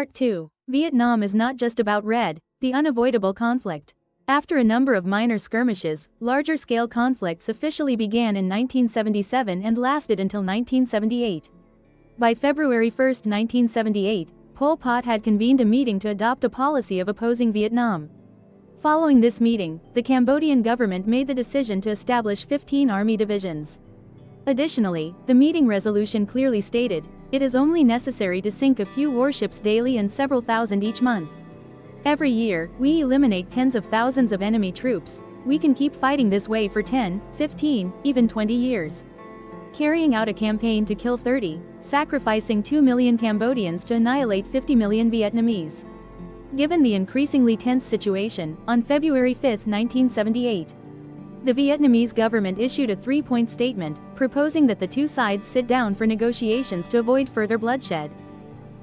Part 2. Vietnam is not just about red, the unavoidable conflict. After a number of minor skirmishes, larger-scale conflicts officially began in 1977 and lasted until 1978. By February 1, 1978, Pol Pot had convened a meeting to adopt a policy of opposing Vietnam. Following this meeting, the Cambodian government made the decision to establish 15 army divisions. Additionally, the meeting resolution clearly stated, it is only necessary to sink a few warships daily and several thousand each month. Every year, we eliminate tens of thousands of enemy troops. We can keep fighting this way for 10, 15, even 20 years. Carrying out a campaign to kill 30, sacrificing 2 million Cambodians to annihilate 50 million Vietnamese. Given the increasingly tense situation, on February 5, 1978, the Vietnamese government issued a three-point statement, proposing that the two sides sit down for negotiations to avoid further bloodshed.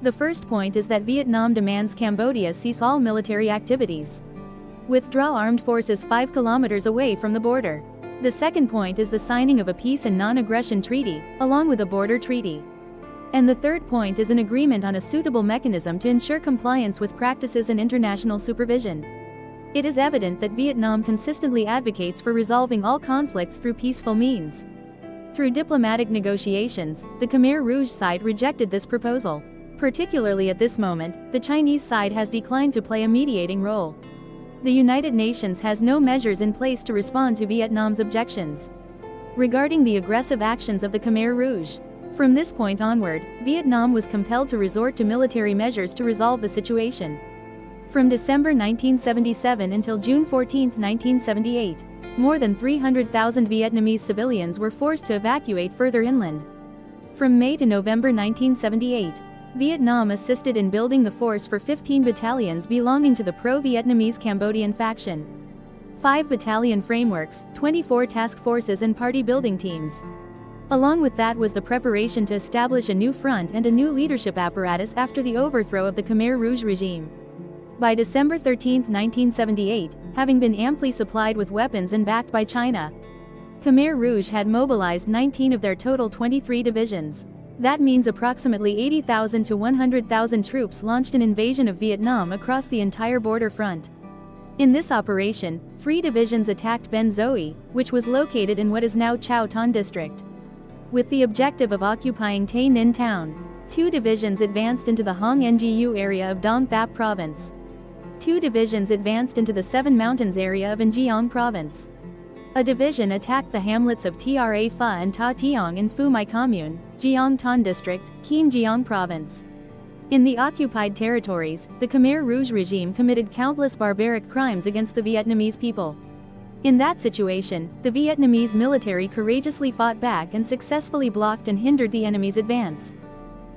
The first point is that Vietnam demands Cambodia cease all military activities. Withdraw armed forces 5 kilometers away from the border. The second point is the signing of a peace and non-aggression treaty, along with a border treaty. And the third point is an agreement on a suitable mechanism to ensure compliance with practices and international supervision. It is evident that Vietnam consistently advocates for resolving all conflicts through peaceful means. Through diplomatic negotiations, the Khmer Rouge side rejected this proposal. Particularly at this moment, the Chinese side has declined to play a mediating role. The United Nations has no measures in place to respond to Vietnam's objections. Regarding the aggressive actions of the Khmer Rouge, from this point onward, Vietnam was compelled to resort to military measures to resolve the situation. From December 1977 until June 14, 1978, more than 300,000 Vietnamese civilians were forced to evacuate further inland. From May to November 1978, Vietnam assisted in building the force for 15 battalions belonging to the pro-Vietnamese Cambodian faction. 5 battalion frameworks, 24 task forces and party building teams. Along with that was the preparation to establish a new front and a new leadership apparatus after the overthrow of the Khmer Rouge regime. By December 13, 1978, having been amply supplied with weapons and backed by China, Khmer Rouge had mobilized 19 of their total 23 divisions. That means approximately 80,000 to 100,000 troops launched an invasion of Vietnam across the entire border front. In this operation, 3 divisions attacked Ben Zoe, which was located in what is now Chau Ton district, with the objective of occupying Tay Ninh town. 2 divisions advanced into the Hong Ngu area of Dong Thap province. 2 divisions advanced into the Seven Mountains area of An Giang province. A division attacked the hamlets of Tra Pha and Ta Tiong in Phu Mai commune, Giang Ton district, Kien Giang province. In the occupied territories, the Khmer Rouge regime committed countless barbaric crimes against the Vietnamese people. In that situation, the Vietnamese military courageously fought back and successfully blocked and hindered the enemy's advance.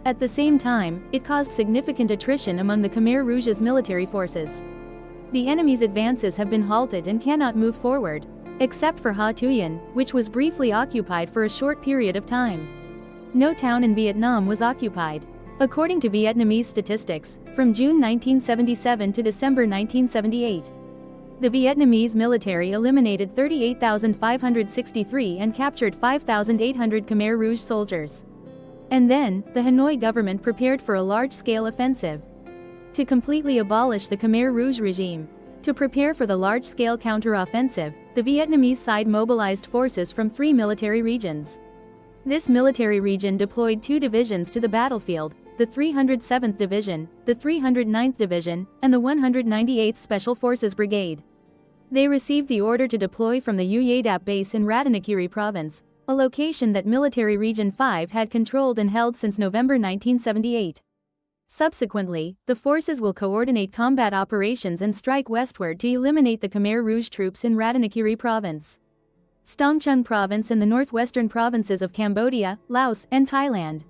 At the same time, it caused significant attrition among the Khmer Rouge's military forces. The enemy's advances have been halted and cannot move forward, except for Ha Thuyen, which was briefly occupied for a short period of time. No town in Vietnam was occupied. According to Vietnamese statistics, from June 1977 to December 1978, the Vietnamese military eliminated 38,563 and captured 5,800 Khmer Rouge soldiers. And then, the Hanoi government prepared for a large-scale offensive to completely abolish the Khmer Rouge regime. To prepare for the large-scale counter-offensive, the Vietnamese side mobilized forces from 3 military regions. This military region deployed 2 divisions to the battlefield, the 307th Division, the 309th Division, and the 198th Special Forces Brigade. They received the order to deploy from the Uyedap base in Ratanakiri province, a location that Military Region 5 had controlled and held since November 1978. Subsequently, the forces will coordinate combat operations and strike westward to eliminate the Khmer Rouge troops in Ratanakiri province, Stongchung province and the northwestern provinces of Cambodia, Laos, and Thailand.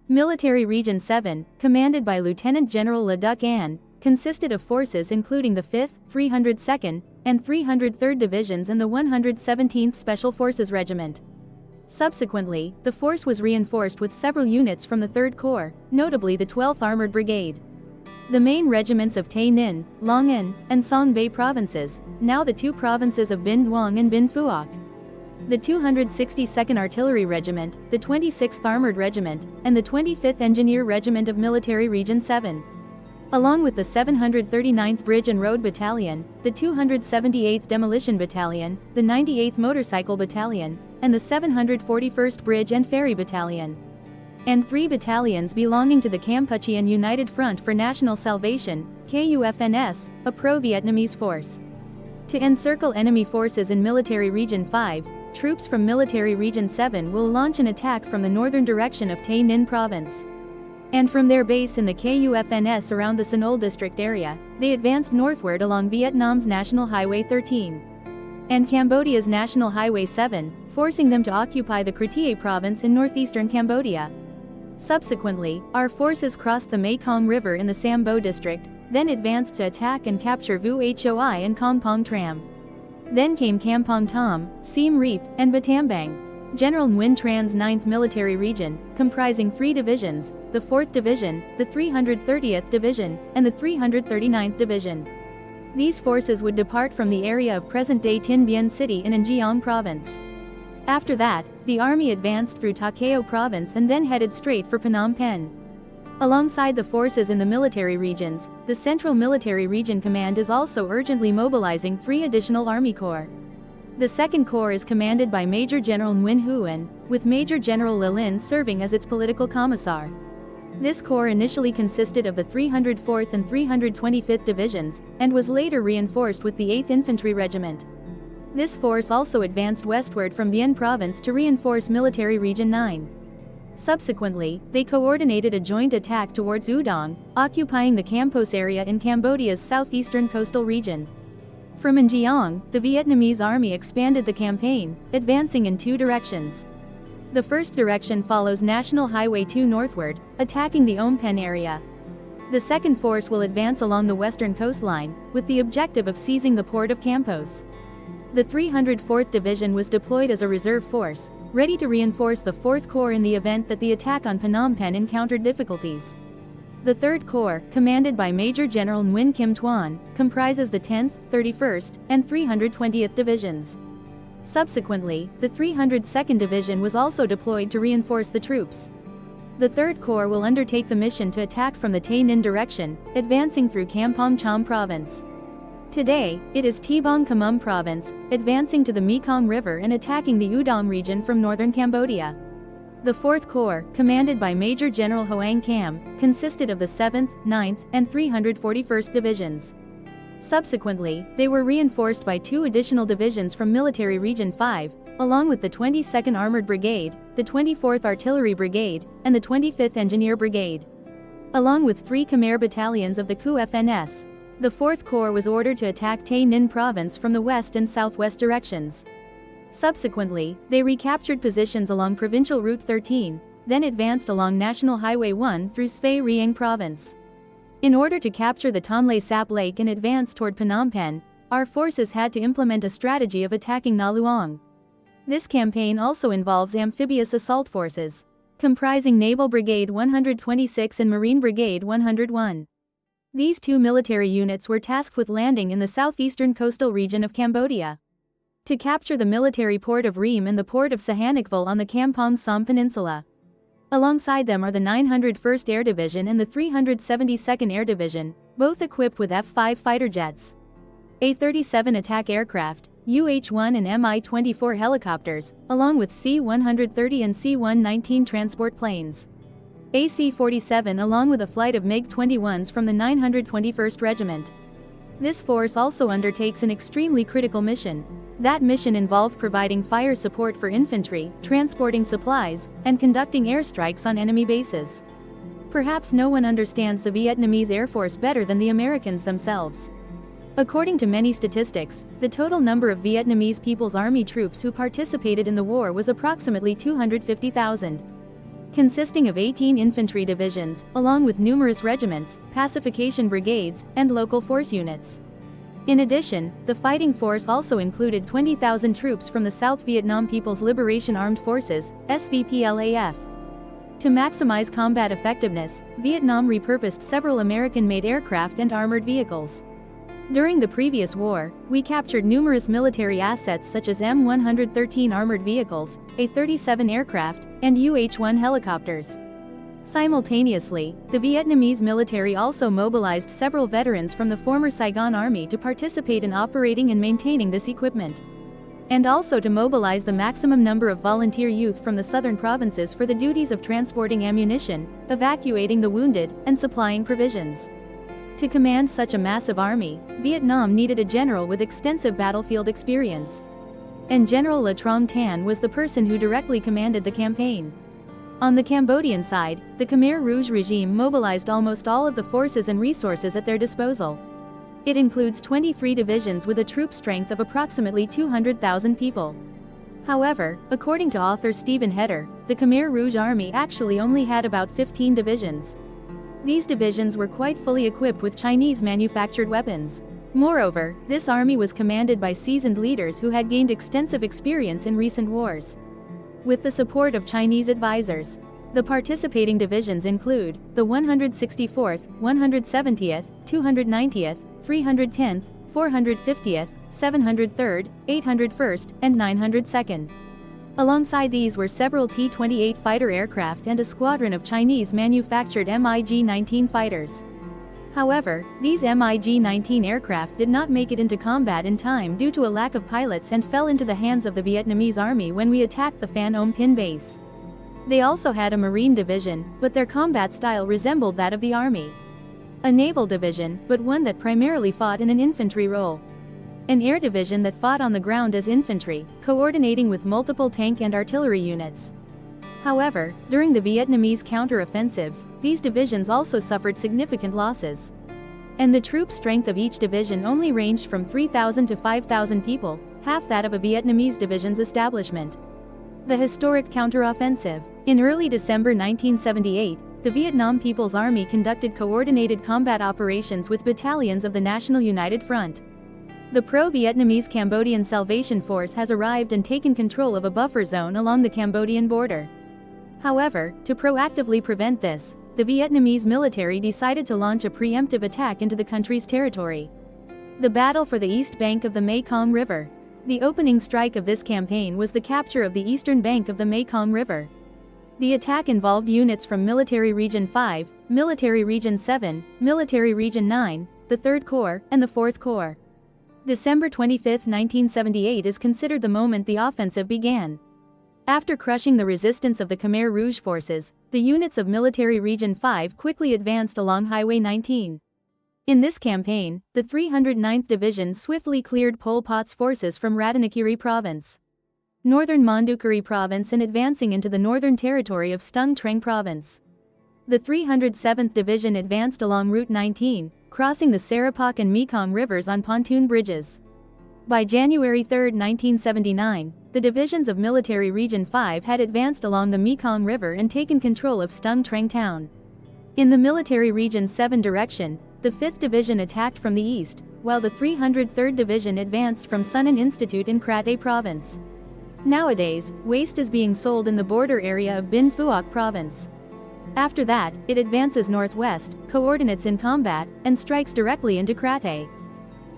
Military Region 7, commanded by Lieutenant General Le Duc An, consisted of forces including the 5th, 302nd, and 303rd Divisions and the 117th Special Forces Regiment. Subsequently, the force was reinforced with several units from the 3rd Corps, notably the 12th Armored Brigade. The main regiments of Tay Ninh, Long An, and Song Bay provinces, now the 2 provinces of Binh Duong and Binh Phuoc. The 262nd Artillery Regiment, the 26th Armored Regiment, and the 25th Engineer Regiment of Military Region 7. along with the 739th Bridge and Road Battalion, the 278th Demolition Battalion, the 98th Motorcycle Battalion, and the 741st Bridge and Ferry Battalion. And 3 battalions belonging to the Kampuchean United Front for National Salvation, KUFNS, a pro-Vietnamese force. To encircle enemy forces in Military Region 5, troops from Military Region 7 will launch an attack from the northern direction of Tay Ninh Province. And from their base in the KUFNS around the Sanol district area, they advanced northward along Vietnam's National Highway 13 and Cambodia's National Highway 7, forcing them to occupy the Kratie province in northeastern Cambodia. Subsequently, our forces crossed the Mekong River in the Sam Bo district, then advanced to attack and capture Vu Hoi and Kampong Tram. Then came Kampong Tom, Siem Reap, and Battambang. General Nguyen Tran's 9th Military Region, comprising 3 divisions, the 4th Division, the 330th Division, and the 339th Division. These forces would depart from the area of present-day Tin Bien City in An Giang Province. After that, the army advanced through Takeo Province and then headed straight for Phnom Penh. Alongside the forces in the military regions, the Central Military Region Command is also urgently mobilizing 3 additional Army Corps. The 2nd Corps is commanded by Major General Nguyen Huyen, with Major General Lilin serving as its political commissar. This corps initially consisted of the 304th and 325th Divisions, and was later reinforced with the 8th Infantry Regiment. This force also advanced westward from Bien Province to reinforce Military Region 9. Subsequently, they coordinated a joint attack towards Udong, occupying the Campos area in Cambodia's southeastern coastal region. From An Giang, the Vietnamese army expanded the campaign, advancing in 2 directions. The first direction follows National Highway 2 northward, attacking the Phnom Penh area. The second force will advance along the western coastline, with the objective of seizing the port of Campos. The 304th Division was deployed as a reserve force, ready to reinforce the 4th Corps in the event that the attack on Phnom Penh encountered difficulties. The 3rd Corps, commanded by Major General Nguyen Kim Tuan, comprises the 10th, 31st, and 320th Divisions. Subsequently, the 302nd Division was also deployed to reinforce the troops. The 3rd Corps will undertake the mission to attack from the Tay Ninh direction, advancing through Kampong Cham Province. Today, it is Tebong Khmum Province, advancing to the Mekong River and attacking the Udong region from northern Cambodia. The 4th Corps, commanded by Major General Hoang Kam, consisted of the 7th, 9th, and 341st Divisions. Subsequently, they were reinforced by 2 additional divisions from Military Region 5, along with the 22nd Armored Brigade, the 24th Artillery Brigade, and the 25th Engineer Brigade. Along with 3 Khmer battalions of the KUFNS, the 4th Corps was ordered to attack Tay Ninh Province from the west and southwest directions. Subsequently, they recaptured positions along Provincial Route 13, then advanced along National Highway 1 through Svay Rieng Province. In order to capture the Tonle Sap Lake and advance toward Phnom Penh, our forces had to implement a strategy of attacking Na Luang. This campaign also involves amphibious assault forces, comprising Naval Brigade 126 and Marine Brigade 101. These 2 military units were tasked with landing in the southeastern coastal region of Cambodia to capture the military port of Ream and the port of Sihanoukville on the Kampong Som Peninsula. Alongside them are the 901st Air Division and the 372nd Air Division, both equipped with F-5 fighter jets, A-37 attack aircraft, UH-1 and Mi-24 helicopters, along with C-130 and C-119 transport planes, AC-47 along with a flight of MiG-21s from the 921st Regiment. This force also undertakes an extremely critical mission. That mission involved providing fire support for infantry, transporting supplies, and conducting airstrikes on enemy bases. Perhaps no one understands the Vietnamese Air Force better than the Americans themselves. According to many statistics, the total number of Vietnamese People's Army troops who participated in the war was approximately 250,000. Consisting of 18 infantry divisions, along with numerous regiments, pacification brigades, and local force units. In addition, the fighting force also included 20,000 troops from the South Vietnam People's Liberation Armed Forces, SVPLAF. To maximize combat effectiveness, Vietnam repurposed several American-made aircraft and armored vehicles. During the previous war, we captured numerous military assets such as M113 armored vehicles, A-37 aircraft, and UH-1 helicopters. Simultaneously, the Vietnamese military also mobilized several veterans from the former Saigon Army to participate in operating and maintaining this equipment, and also to mobilize the maximum number of volunteer youth from the southern provinces for the duties of transporting ammunition, evacuating the wounded, and supplying provisions. To command such a massive army, Vietnam needed a general with extensive battlefield experience. And General Le Trong Tan was the person who directly commanded the campaign. On the Cambodian side, the Khmer Rouge regime mobilized almost all of the forces and resources at their disposal. It includes 23 divisions with a troop strength of approximately 200,000 people. However, according to author Stephen Heder, the Khmer Rouge army actually only had about 15 divisions. These divisions were quite fully equipped with Chinese-manufactured weapons. Moreover, this army was commanded by seasoned leaders who had gained extensive experience in recent wars. With the support of Chinese advisors, the participating divisions include the 164th, 170th, 290th, 310th, 450th, 703rd, 801st, and 902nd. Alongside these were several T-28 fighter aircraft and a squadron of Chinese-manufactured MiG-19 fighters. However, these MiG-19 aircraft did not make it into combat in time due to a lack of pilots and fell into the hands of the Vietnamese army when we attacked the Phnom Penh base. They also had a marine division, but their combat style resembled that of the army. A naval division, but one that primarily fought in an infantry role. An air division that fought on the ground as infantry, coordinating with multiple tank and artillery units. However, during the Vietnamese counter-offensives, these divisions also suffered significant losses. And the troop strength of each division only ranged from 3,000 to 5,000 people, half that of a Vietnamese division's establishment. The historic counter-offensive. In early December 1978, the Vietnam People's Army conducted coordinated combat operations with battalions of the National United Front. The pro-Vietnamese Cambodian Salvation Force has arrived and taken control of a buffer zone along the Cambodian border. However, to proactively prevent this, the Vietnamese military decided to launch a preemptive attack into the country's territory. The battle for the east bank of the Mekong River. The opening strike of this campaign was the capture of the eastern bank of the Mekong River. The attack involved units from Military Region 5, Military Region 7, Military Region 9, the 3rd Corps, and the 4th Corps. December 25, 1978 is considered the moment the offensive began. After crushing the resistance of the Khmer Rouge forces, the units of Military Region 5 quickly advanced along Highway 19. In this campaign, the 309th Division swiftly cleared Pol Pot's forces from Ratanakiri Province, northern Mondulkiri Province, and advancing into the northern territory of Stung Treng Province. The 307th Division advanced along Route 19, crossing the Sarapak and Mekong rivers on pontoon bridges. By January 3, 1979, the divisions of Military Region 5 had advanced along the Mekong River and taken control of Stung Treng town. In the Military Region 7 direction, the 5th Division attacked from the east, while the 303rd Division advanced from Sun An Institute in Kratie Province. Nowadays, waste is being sold in the border area of Binh Phuoc Province. After that, it advances northwest, coordinates in combat, and strikes directly into Kratie.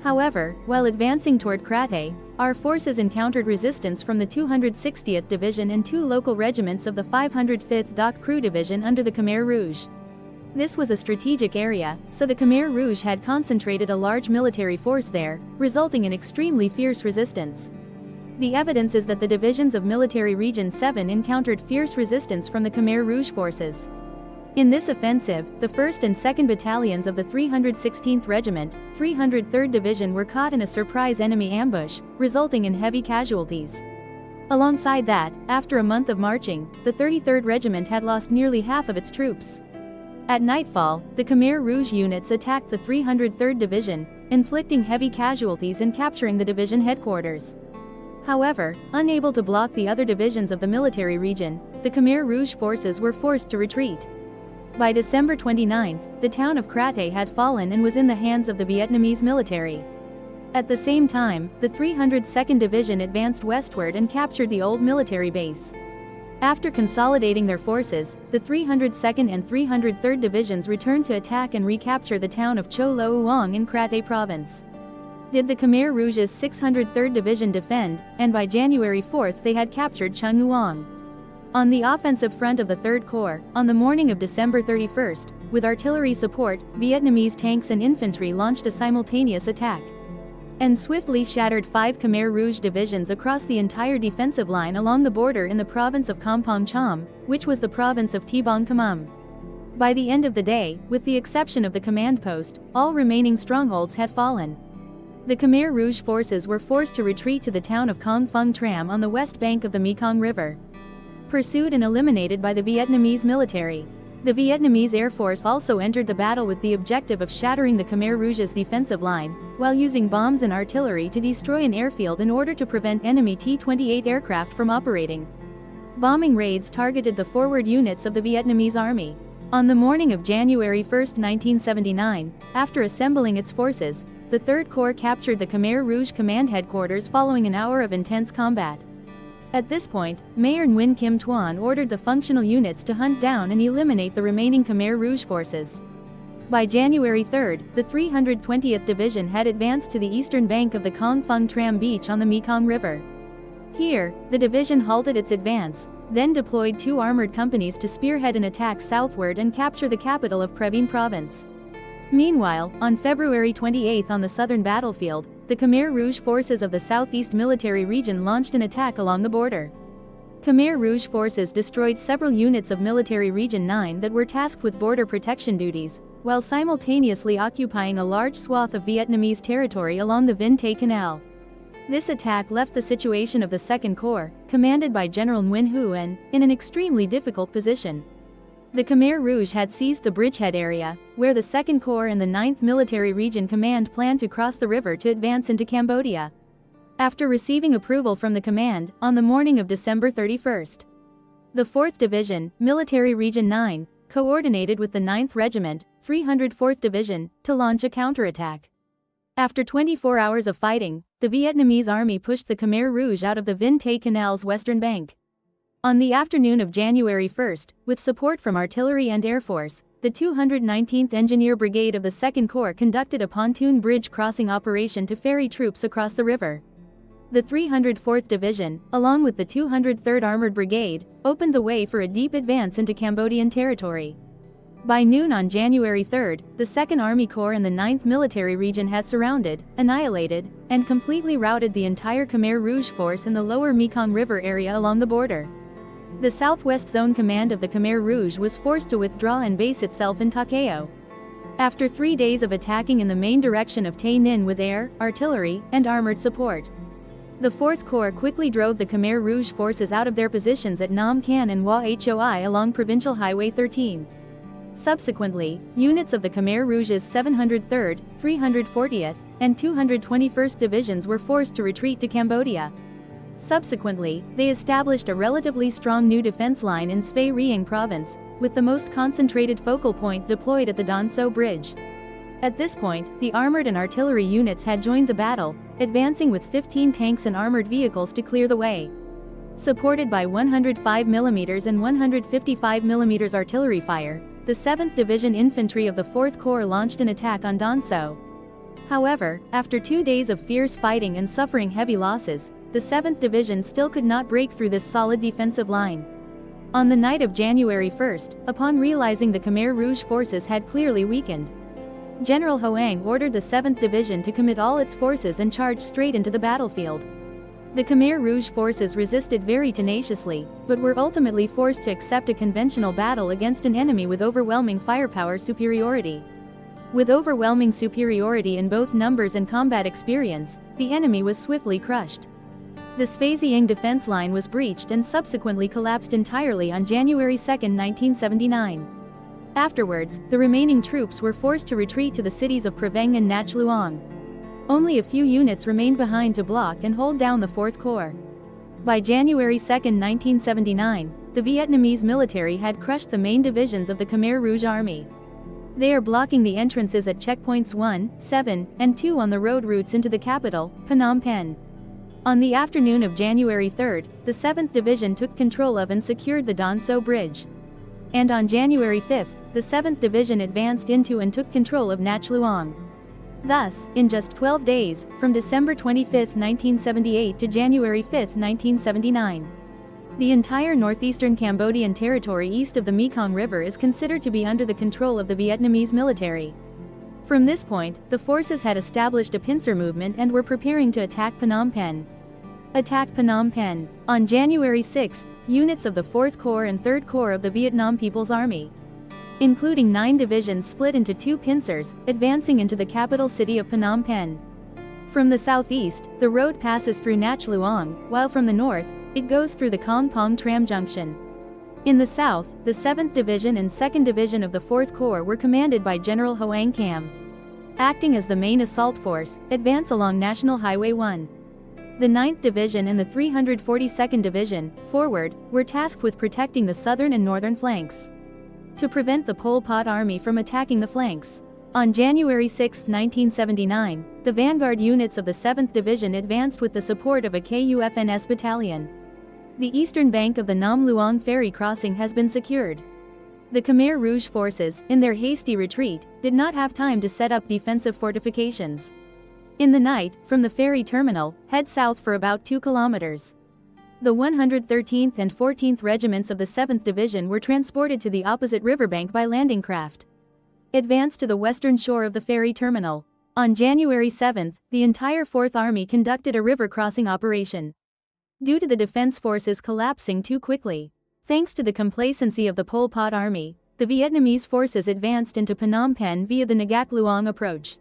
However, while advancing toward Kratie, our forces encountered resistance from the 260th Division and two local regiments of the 505th Dak Crew Division under the Khmer Rouge. This was a strategic area, so the Khmer Rouge had concentrated a large military force there, resulting in extremely fierce resistance. The evidence is that the divisions of Military Region 7 encountered fierce resistance from the Khmer Rouge forces. In this offensive, the 1st and 2nd Battalions of the 316th Regiment, 303rd Division were caught in a surprise enemy ambush, resulting in heavy casualties. Alongside that, after a month of marching, the 33rd Regiment had lost nearly half of its troops. At nightfall, the Khmer Rouge units attacked the 303rd Division, inflicting heavy casualties and capturing the division headquarters. However, unable to block the other divisions of the military region, the Khmer Rouge forces were forced to retreat. By December 29, the town of Kratie had fallen and was in the hands of the Vietnamese military. At the same time, the 302nd Division advanced westward and captured the old military base. After consolidating their forces, the 302nd and 303rd Divisions returned to attack and recapture the town of Cho Lo Uong in Kratie Province. Did the Khmer Rouge's 603rd Division defend, and by January 4 they had captured Chung Uong. On the offensive front of the 3rd Corps, on the morning of December 31st, with artillery support, Vietnamese tanks and infantry launched a simultaneous attack and swiftly shattered 5 Khmer Rouge divisions across the entire defensive line along the border in the province of Kampong Cham, which was the province of Tebong Kamam. By the end of the day, with the exception of the command post, all remaining strongholds had fallen. The Khmer Rouge forces were forced to retreat to the town of Kong Phung Tram on the west bank of the Mekong River, pursued and eliminated by the Vietnamese military. The Vietnamese Air Force also entered the battle with the objective of shattering the Khmer Rouge's defensive line, while using bombs and artillery to destroy an airfield in order to prevent enemy T-28 aircraft from operating. Bombing raids targeted the forward units of the Vietnamese army. On the morning of January 1, 1979, after assembling its forces, the 3rd Corps captured the Khmer Rouge command headquarters following an hour of intense combat. At this point, Mayor Nguyen Kim Thuan ordered the functional units to hunt down and eliminate the remaining Khmer Rouge forces. By January 3, the 320th Division had advanced to the eastern bank of the Kong Phung Tram beach on the Mekong River. Here, the division halted its advance, then deployed 2 armored companies to spearhead an attack southward and capture the capital of Previn Province. Meanwhile, on February 28 on the southern battlefield, the Khmer Rouge forces of the Southeast Military Region launched an attack along the border. Khmer Rouge forces destroyed several units of Military Region 9 that were tasked with border protection duties, while simultaneously occupying a large swath of Vietnamese territory along the Vinh Tay Canal. This attack left the situation of the 2nd Corps, commanded by General Nguyen Huyen, in an extremely difficult position. The Khmer Rouge had seized the bridgehead area, where the 2nd Corps and the 9th Military Region Command planned to cross the river to advance into Cambodia. After receiving approval from the command, on the morning of December 31st, the 4th Division, Military Region 9, coordinated with the 9th Regiment, 304th Division, to launch a counterattack. After 24 hours of fighting, the Vietnamese army pushed the Khmer Rouge out of the Vinh Tay Canal's western bank. On the afternoon of January 1, with support from artillery and air force, the 219th Engineer Brigade of the 2nd Corps conducted a pontoon bridge crossing operation to ferry troops across the river. The 304th Division, along with the 203rd Armored Brigade, opened the way for a deep advance into Cambodian territory. By noon on January 3, the 2nd Army Corps and the 9th Military Region had surrounded, annihilated, and completely routed the entire Khmer Rouge force in the lower Mekong River area along the border. The Southwest Zone Command of the Khmer Rouge was forced to withdraw and base itself in Takeo. After 3 days of attacking in the main direction of Tay Ninh with air, artillery, and armored support, the 4th Corps quickly drove the Khmer Rouge forces out of their positions at Nam Can and Hoa Hoi along Provincial Highway 13. Subsequently, units of the Khmer Rouge's 703rd, 340th, and 221st Divisions were forced to retreat to Cambodia. Subsequently, they established a relatively strong new defense line in Svay Rieng Province, with the most concentrated focal point deployed at the Don So Bridge. At this point, the armored and artillery units had joined the battle, advancing with 15 tanks and armored vehicles to clear the way. Supported by 105mm and 155mm artillery fire, the 7th Division Infantry of the 4th Corps launched an attack on Don So. However, after 2 days of fierce fighting and suffering heavy losses, the 7th Division still could not break through this solid defensive line. On the night of January 1, upon realizing the Khmer Rouge forces had clearly weakened, General Hoang ordered the 7th Division to commit all its forces and charge straight into the battlefield. The Khmer Rouge forces resisted very tenaciously, but were ultimately forced to accept a conventional battle against an enemy with overwhelming firepower superiority. With overwhelming superiority in both numbers and combat experience, the enemy was swiftly crushed. The Svay Rieng defense line was breached and subsequently collapsed entirely on January 2, 1979. Afterwards, the remaining troops were forced to retreat to the cities of Praveng and Nach Luang. Only a few units remained behind to block and hold down the 4th Corps. By January 2, 1979, the Vietnamese military had crushed the main divisions of the Khmer Rouge army. They are blocking the entrances at checkpoints 1, 7, and 2 on the road routes into the capital, Phnom Penh. On the afternoon of January 3, the 7th Division took control of and secured the Don So Bridge. And on January 5, the 7th Division advanced into and took control of Nach Luang. Thus, in just 12 days, from December 25, 1978 to January 5, 1979, The entire northeastern Cambodian territory east of the Mekong River is considered to be under the control of the Vietnamese military. From this point, the forces had established a pincer movement and were preparing to attack Phnom Penh. Attack Phnom Penh. On January 6, units of the 4th Corps and 3rd Corps of the Vietnam People's Army, including 9 divisions, split into 2 pincers, advancing into the capital city of Phnom Penh. From the southeast, the road passes through Nach Luang, while from the north, it goes through the Kong Pong tram junction. In the south, the 7th Division and 2nd Division of the 4th Corps were commanded by General Hoang Cam, acting as the main assault force, advance along National Highway 1. The 9th Division and the 342nd Division, forward, were tasked with protecting the southern and northern flanks, to prevent the Pol Pot army from attacking the flanks. On January 6, 1979, the vanguard units of the 7th Division advanced with the support of a KUFNS battalion. The eastern bank of the Nam Luang ferry crossing has been secured. The Khmer Rouge forces, in their hasty retreat, did not have time to set up defensive fortifications. In the night, from the ferry terminal, head south for about 2 kilometers. The 113th and 14th Regiments of the 7th Division were transported to the opposite riverbank by landing craft. Advance to the western shore of the ferry terminal. On January 7, the entire 4th Army conducted a river crossing operation. Due to the defense forces collapsing too quickly, thanks to the complacency of the Pol Pot army, the Vietnamese forces advanced into Phnom Penh via the Ngak Luang approach,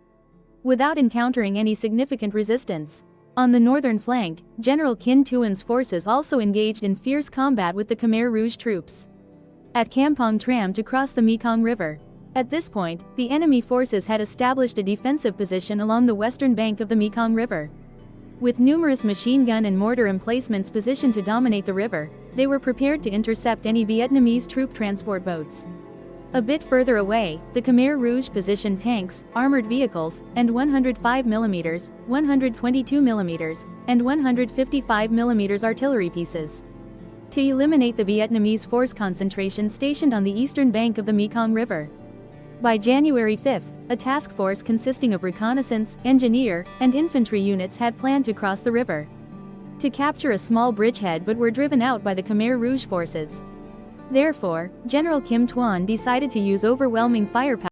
without encountering any significant resistance. On the northern flank, General Kin Tuan's forces also engaged in fierce combat with the Khmer Rouge troops at Kampong Tram to cross the Mekong River. At this point, the enemy forces had established a defensive position along the western bank of the Mekong River. With numerous machine gun and mortar emplacements positioned to dominate the river, they were prepared to intercept any Vietnamese troop transport boats. A bit further away, the Khmer Rouge positioned tanks, armored vehicles, and 105mm, 122mm, and 155mm artillery pieces, to eliminate the Vietnamese force concentration stationed on the eastern bank of the Mekong River. By January 5, a task force consisting of reconnaissance, engineer, and infantry units had planned to cross the river to capture a small bridgehead, but were driven out by the Khmer Rouge forces. Therefore, General Kim Tuan decided to use overwhelming firepower